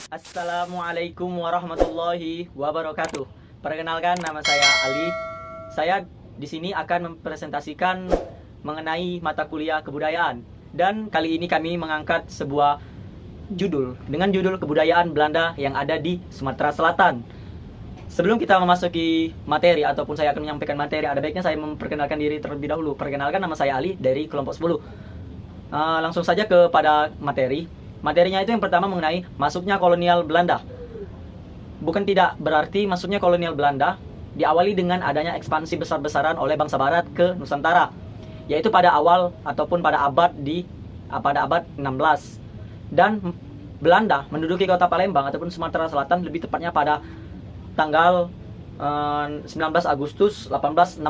Assalamualaikum warahmatullahi wabarakatuh. Perkenalkan, nama saya Ali. Saya di sini akan mempresentasikan mengenai mata kuliah kebudayaan. Dan kali ini kami mengangkat sebuah judul dengan judul Kebudayaan Belanda yang ada di Sumatera Selatan. Sebelum kita memasuki materi ataupun saya akan menyampaikan materi, ada baiknya saya memperkenalkan diri terlebih dahulu. Perkenalkan, nama saya Ali dari kelompok 10. Langsung saja kepada materi. Materinya itu yang pertama mengenai masuknya kolonial Belanda. Bukan tidak berarti masuknya kolonial Belanda diawali dengan adanya ekspansi besar-besaran oleh bangsa Barat ke Nusantara, yaitu pada awal ataupun pada abad 16. Dan Belanda menduduki kota Palembang ataupun Sumatera Selatan lebih tepatnya pada tanggal 19 Agustus 1816,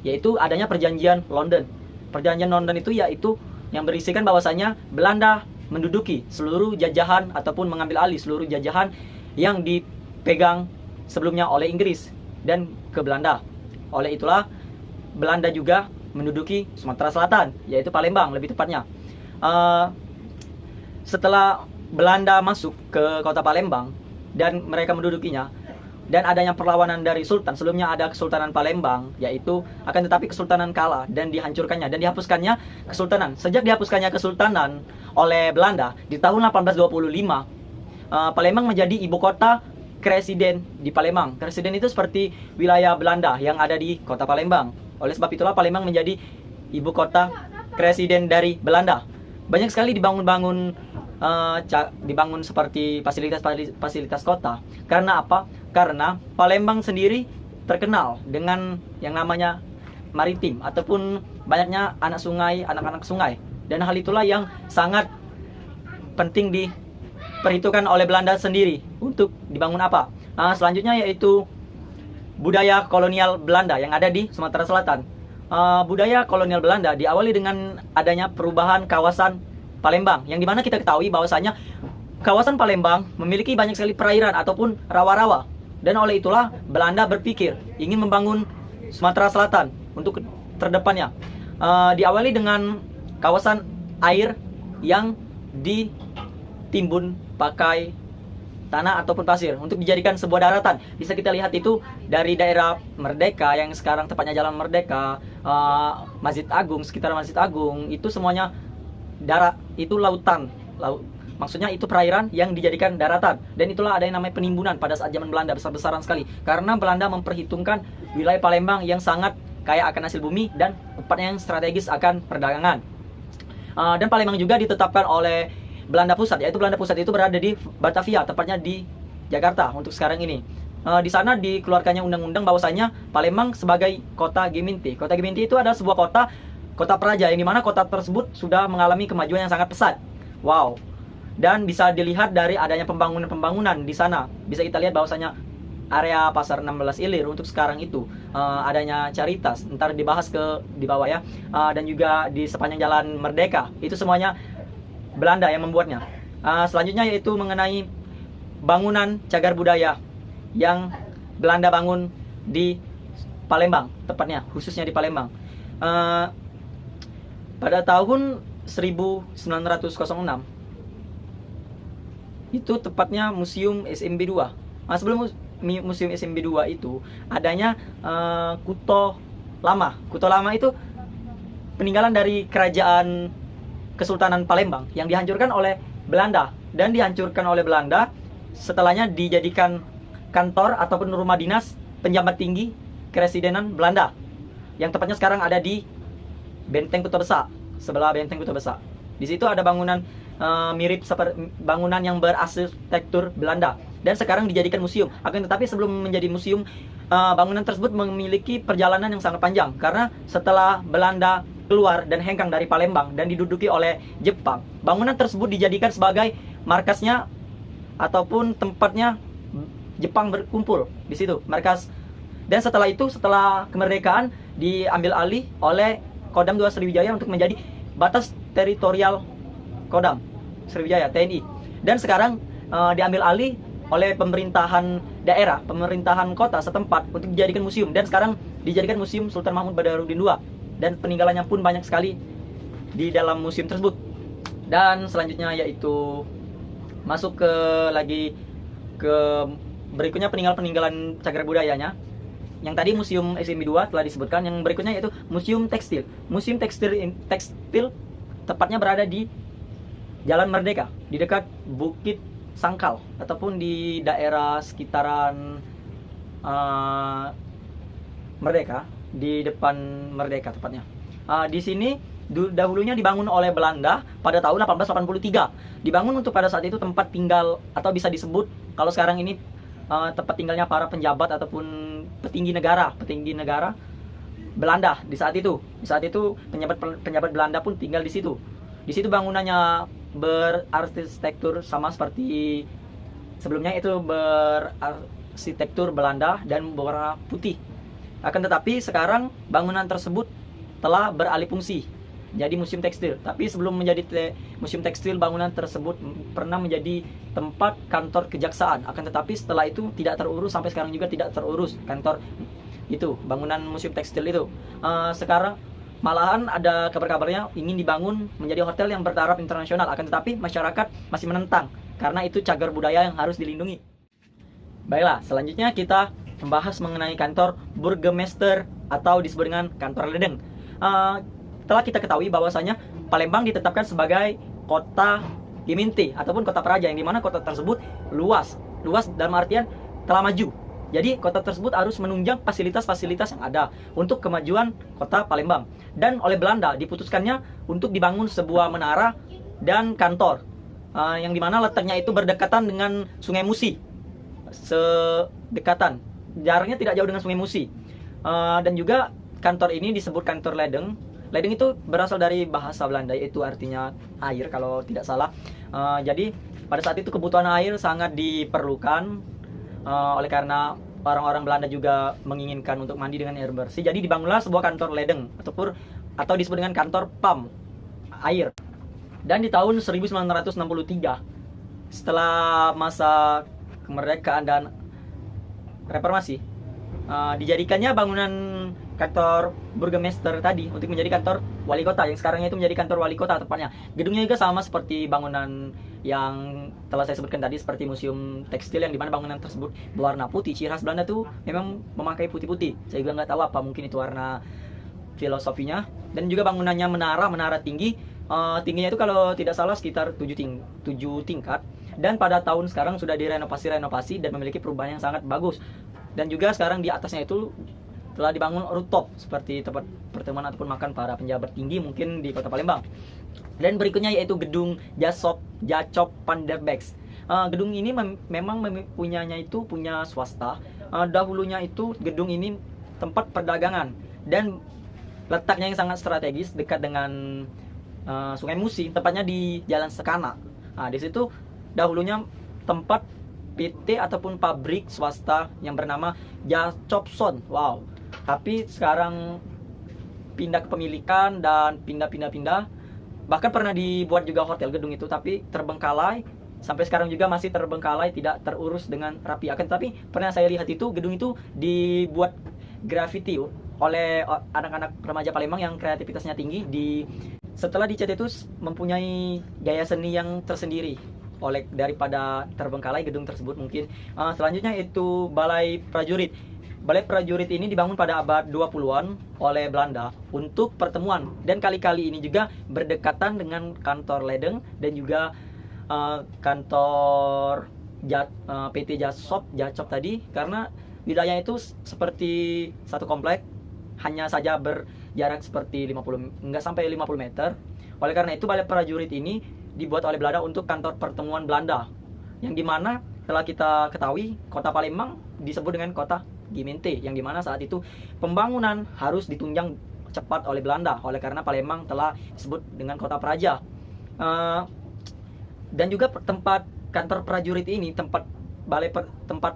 yaitu adanya perjanjian London. Perjanjian London itu yaitu yang berisikan bahwasanya Belanda menduduki seluruh jajahan ataupun mengambil alih seluruh jajahan yang dipegang sebelumnya oleh Inggris dan ke Belanda. Oleh itulah Belanda juga menduduki Sumatera Selatan, yaitu Palembang lebih tepatnya. Setelah Belanda masuk ke kota Palembang dan mereka mendudukinya, dan adanya perlawanan dari Sultan. Sebelumnya ada Kesultanan Palembang, yaitu akan tetapi Kesultanan kalah dan dihancurkannya dan dihapuskannya Kesultanan. Sejak dihapuskannya Kesultanan oleh Belanda di tahun 1825, Palembang menjadi ibu kota Kresiden di Palembang. Kresiden itu seperti wilayah Belanda yang ada di kota Palembang. Oleh sebab itulah Palembang menjadi ibu kota Kresiden dari Belanda. Banyak sekali dibangun seperti fasilitas kota. Karena apa? Karena Palembang sendiri terkenal dengan yang namanya maritim ataupun banyaknya anak-anak sungai. Dan hal itulah yang sangat penting diperhitungkan oleh Belanda sendiri untuk dibangun apa. Selanjutnya yaitu budaya kolonial Belanda yang ada di Sumatera Selatan. Budaya kolonial Belanda diawali dengan adanya perubahan kawasan Palembang, yang dimana kita ketahui bahwasanya kawasan Palembang memiliki banyak sekali perairan ataupun rawa-rawa. Dan oleh itulah Belanda berpikir ingin membangun Sumatera Selatan untuk terdepannya. Diawali dengan kawasan air yang ditimbun pakai tanah ataupun pasir untuk dijadikan sebuah daratan. Bisa kita lihat itu dari daerah Merdeka yang sekarang tepatnya Jalan Merdeka, Masjid Agung, sekitar Masjid Agung, itu semuanya darat, itu lautan. Maksudnya itu perairan yang dijadikan daratan. Dan itulah ada yang namanya penimbunan pada saat zaman Belanda besar-besaran sekali. Karena Belanda memperhitungkan wilayah Palembang yang sangat kaya akan hasil bumi dan tempatnya yang strategis akan perdagangan. Dan Palembang juga ditetapkan oleh Belanda Pusat, yaitu Belanda Pusat itu berada di Batavia, tepatnya di Jakarta untuk sekarang ini. Di sana dikeluarkannya undang-undang bahwasanya Palembang sebagai kota Geminti. Kota Geminti itu adalah sebuah kota praja, yang dimana kota tersebut sudah mengalami kemajuan yang sangat pesat. Wow. Dan bisa dilihat dari adanya pembangunan di sana. Bisa kita lihat bahwasanya area Pasar 16 Ilir untuk sekarang itu adanya Caritas, ntar dibahas di bawah ya. Dan juga di sepanjang Jalan Merdeka, itu semuanya Belanda yang membuatnya. Selanjutnya yaitu mengenai bangunan cagar budaya yang Belanda bangun di Palembang, tepatnya khususnya di Palembang. Pada tahun 1906 itu tepatnya Museum SMB 2. Sebelum Museum SMB 2 itu adanya Kuto Lama. Kuto Lama itu peninggalan dari kerajaan Kesultanan Palembang yang dihancurkan oleh Belanda. Dan dihancurkan oleh Belanda, setelahnya dijadikan kantor ataupun rumah dinas penjabat tinggi Keresidenan Belanda, yang tepatnya sekarang ada di Benteng Kota Besar, sebelah Benteng Kota Besar. Di situ ada bangunan mirip seperti bangunan yang berarsitektur Belanda dan sekarang dijadikan museum. Akan tetapi sebelum menjadi museum, bangunan tersebut memiliki perjalanan yang sangat panjang, karena setelah Belanda keluar dan hengkang dari Palembang dan diduduki oleh Jepang, bangunan tersebut dijadikan sebagai markasnya ataupun tempatnya Jepang berkumpul di situ, markas. Dan setelah itu, setelah kemerdekaan, diambil alih oleh Kodam II Sriwijaya untuk menjadi batas teritorial Kodam Sriwijaya TNI. Dan sekarang diambil alih oleh pemerintahan daerah, pemerintahan kota setempat untuk dijadikan museum. Dan sekarang dijadikan Museum Sultan Mahmud Badarudin II. Dan peninggalannya pun banyak sekali di dalam museum tersebut. Dan selanjutnya yaitu masuk ke lagi ke berikutnya peninggalan cagar budayanya. Yang tadi Museum SMB 2 telah disebutkan, yang berikutnya yaitu Museum Tekstil. Museum Tekstil tepatnya berada di Jalan Merdeka, di dekat Bukit Sangkal ataupun di daerah sekitaran Merdeka, di depan Merdeka tepatnya. Di sini dahulunya dibangun oleh Belanda pada tahun 1883. Dibangun untuk pada saat itu tempat tinggal, atau bisa disebut kalau sekarang ini tempat tinggalnya para penjabat ataupun petinggi negara Belanda di saat itu. Di saat itu penjabat Belanda pun tinggal di situ. Di situ bangunannya berarsitektur sama seperti sebelumnya, itu berarsitektur Belanda dan berwarna putih. Akan tetapi sekarang bangunan tersebut telah beralih fungsi jadi museum tekstil. Tapi sebelum menjadi museum tekstil, bangunan tersebut pernah menjadi tempat kantor kejaksaan. Akan tetapi setelah itu tidak terurus, sampai sekarang juga tidak terurus kantor itu, bangunan museum tekstil itu. Sekarang malahan ada kabar-kabarnya ingin dibangun menjadi hotel yang bertaraf internasional. Akan tetapi masyarakat masih menentang karena itu cagar budaya yang harus dilindungi. Baiklah, selanjutnya kita membahas mengenai kantor Burgemeester atau disebut dengan kantor ledeng. Telah kita ketahui bahwasanya Palembang ditetapkan sebagai kota Gemeente ataupun kota peraja, yang dimana kota tersebut luas dalam artian telah maju. Jadi kota tersebut harus menunjang fasilitas-fasilitas yang ada untuk kemajuan kota Palembang. Dan oleh Belanda diputuskannya untuk dibangun sebuah menara dan kantor, yang dimana letaknya itu berdekatan dengan Sungai Musi, sedekatan, jaraknya tidak jauh dengan Sungai Musi. Dan juga kantor ini disebut kantor ledeng. Ledeng itu berasal dari bahasa Belanda, yaitu artinya air kalau tidak salah. Jadi pada saat itu kebutuhan air sangat diperlukan, oleh karena orang-orang Belanda juga menginginkan untuk mandi dengan air bersih. Jadi dibangunlah sebuah kantor ledeng atau disebut dengan kantor PAM air. Dan di tahun 1963, setelah masa kemerdekaan dan reformasi, dijadikannya bangunan kantor Burgemeester tadi untuk menjadi kantor wali kota, yang sekarang itu menjadi kantor wali kota tepatnya. Gedungnya juga sama seperti bangunan yang telah saya sebutkan tadi, seperti museum tekstil, yang dimana bangunan tersebut berwarna putih. Ciri khas Belanda tuh memang memakai putih-putih. Saya juga nggak tahu apa, mungkin itu warna filosofinya. Dan juga bangunannya menara tinggi. Tingginya itu kalau tidak salah sekitar 7 tingkat. Dan pada tahun sekarang sudah direnovasi dan memiliki perubahan yang sangat bagus. Dan juga sekarang di atasnya itu telah dibangun rooftop seperti tempat pertemuan ataupun makan para penjabat tinggi mungkin di kota Palembang. Dan berikutnya yaitu gedung Jacob van der Beeks. Gedung ini memang punya swasta. Dahulunya itu gedung ini tempat perdagangan dan letaknya yang sangat strategis dekat dengan Sungai Musi, tepatnya di Jalan Sekana. Di situ dahulunya tempat PT ataupun pabrik swasta yang bernama Jacobson. Wow. Tapi sekarang pindah kepemilikan dan pindah. Bahkan pernah dibuat juga hotel gedung itu, tapi terbengkalai. Sampai sekarang juga masih terbengkalai, tidak terurus dengan rapi. Akan tapi pernah saya lihat itu gedung itu dibuat graffiti oleh anak-anak remaja Palembang yang kreativitasnya tinggi. Setelah dicat itu mempunyai gaya seni yang tersendiri daripada terbengkalai gedung tersebut mungkin. Selanjutnya itu Balai Prajurit. Balai Prajurit ini dibangun pada abad 20-an oleh Belanda untuk pertemuan, dan kali-kali ini juga berdekatan dengan kantor ledeng dan juga kantor PT Jacob tadi, karena wilayah itu seperti satu komplek, hanya saja berjarak seperti 50 meter. Oleh karena itu Balai Prajurit ini dibuat oleh Belanda untuk kantor pertemuan Belanda, yang dimana telah kita ketahui kota Palembang disebut dengan kota Gemeente, yang dimana saat itu pembangunan harus ditunjang cepat oleh Belanda, oleh karena Palembang telah disebut dengan kota praja. Dan juga tempat kantor prajurit ini tempat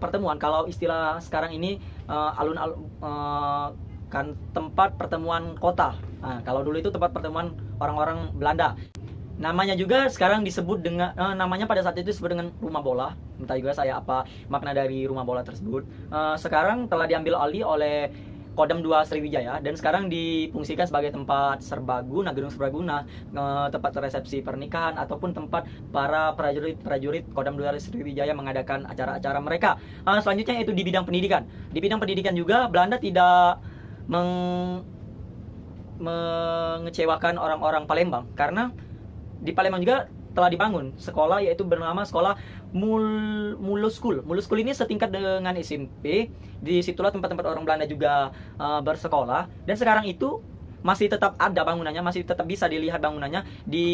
pertemuan, kalau istilah sekarang ini tempat pertemuan kota. Kalau dulu itu tempat pertemuan orang-orang Belanda. Namanya juga sekarang disebut dengan namanya pada saat itu disebut dengan rumah bola. Entah juga saya apa makna dari rumah bola tersebut. Sekarang telah diambil alih oleh Kodam 2 Sriwijaya, dan sekarang difungsikan sebagai tempat serbaguna, gedung serbaguna, tempat resepsi pernikahan ataupun tempat para prajurit Kodam 2 Sriwijaya mengadakan acara-acara mereka. Selanjutnya itu di bidang pendidikan. Di bidang pendidikan juga Belanda tidak mengecewakan orang-orang Palembang, karena di Palembang juga telah dibangun sekolah, yaitu bernama sekolah Mulu School. Mulu School ini setingkat dengan SMP. Disitulah tempat-tempat orang Belanda juga bersekolah, dan sekarang itu masih tetap ada bangunannya, masih tetap bisa dilihat bangunannya di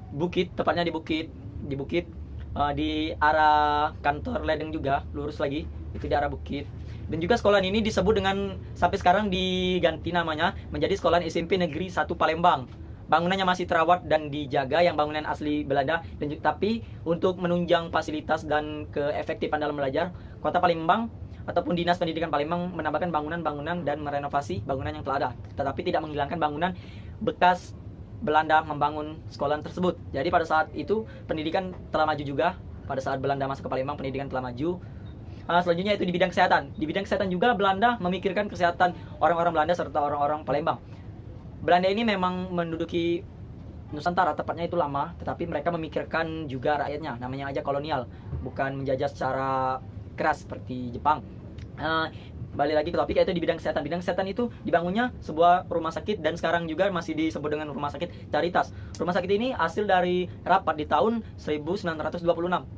bukit, tepatnya di bukit di arah kantor ledeng juga, lurus lagi itu di arah bukit. Dan juga sekolah ini disebut dengan, sampai sekarang diganti namanya menjadi Sekolah SMP Negeri 1 Palembang. Bangunannya masih terawat dan dijaga, yang bangunan asli Belanda, dan tapi untuk menunjang fasilitas dan keefektifan dalam belajar, Kota Palembang ataupun Dinas Pendidikan Palembang menambahkan bangunan-bangunan dan merenovasi bangunan yang telah ada, tetapi tidak menghilangkan bangunan bekas Belanda membangun sekolah tersebut. Jadi pada saat itu pendidikan telah maju juga. Pada saat Belanda masuk ke Palembang, pendidikan telah maju. Selanjutnya itu di bidang kesehatan. Di bidang kesehatan juga Belanda memikirkan kesehatan orang-orang Belanda serta orang-orang Palembang. Belanda ini memang menduduki Nusantara, tepatnya itu lama, tetapi mereka memikirkan juga rakyatnya. Namanya aja kolonial, bukan menjajah secara keras seperti Jepang. Balik lagi ke topik, yaitu di bidang kesehatan. Bidang kesehatan itu dibangunnya sebuah rumah sakit, dan sekarang juga masih disebut dengan Rumah Sakit Caritas. Rumah sakit ini hasil dari rapat di tahun 1926,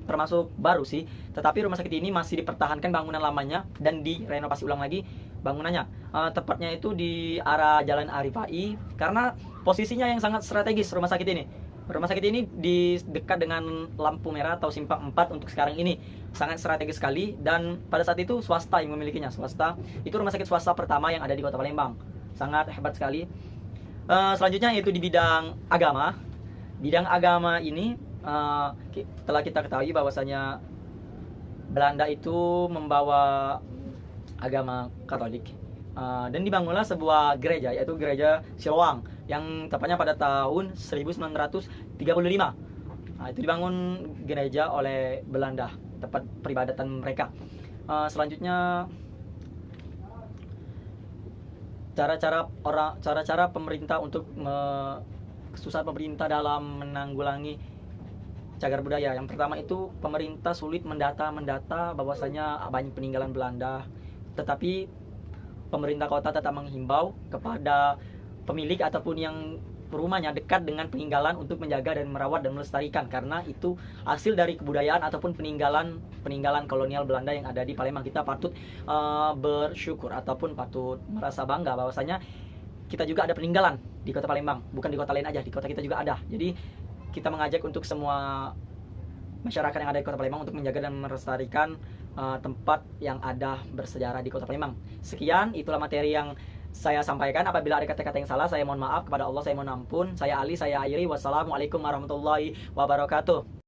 termasuk baru sih, tetapi rumah sakit ini masih dipertahankan bangunan lamanya dan direnovasi ulang lagi bangunannya. Tepatnya itu di arah Jalan Arifai, karena posisinya yang sangat strategis rumah sakit ini. Rumah sakit ini di dekat dengan lampu merah atau simpang 4 untuk sekarang ini. Sangat strategis sekali, dan pada saat itu swasta yang memilikinya. Swasta, itu rumah sakit swasta pertama yang ada di Kota Palembang. Sangat hebat sekali. Selanjutnya itu di bidang agama. Bidang agama ini telah kita ketahui bahwasanya Belanda itu membawa agama Katolik. Dan dibangunlah sebuah gereja, yaitu gereja Siloam, yang tepatnya pada tahun 1935. Itu dibangun gereja oleh Belanda, tempat peribadatan mereka. Selanjutnya cara-cara pemerintah untuk kesusahan pemerintah dalam menanggulangi cagar budaya. Yang pertama itu pemerintah sulit mendata bahwasanya banyak peninggalan Belanda, tetapi pemerintah kota tetap menghimbau kepada pemilik ataupun yang rumahnya dekat dengan peninggalan untuk menjaga dan merawat dan melestarikan, karena itu hasil dari kebudayaan ataupun peninggalan kolonial Belanda yang ada di Palembang. Kita patut bersyukur ataupun patut merasa bangga bahwasanya kita juga ada peninggalan di Kota Palembang, bukan di kota lain aja, di kota kita juga ada. Jadi kita mengajak untuk semua masyarakat yang ada di Kota Palembang untuk menjaga dan melestarikan tempat yang ada bersejarah di Kota Palembang. Sekian, itulah materi yang saya sampaikan. Apabila ada kata-kata yang salah, saya mohon maaf. Kepada Allah saya mohon ampun. Saya Ali, saya Airi. Wassalamualaikum warahmatullahi wabarakatuh.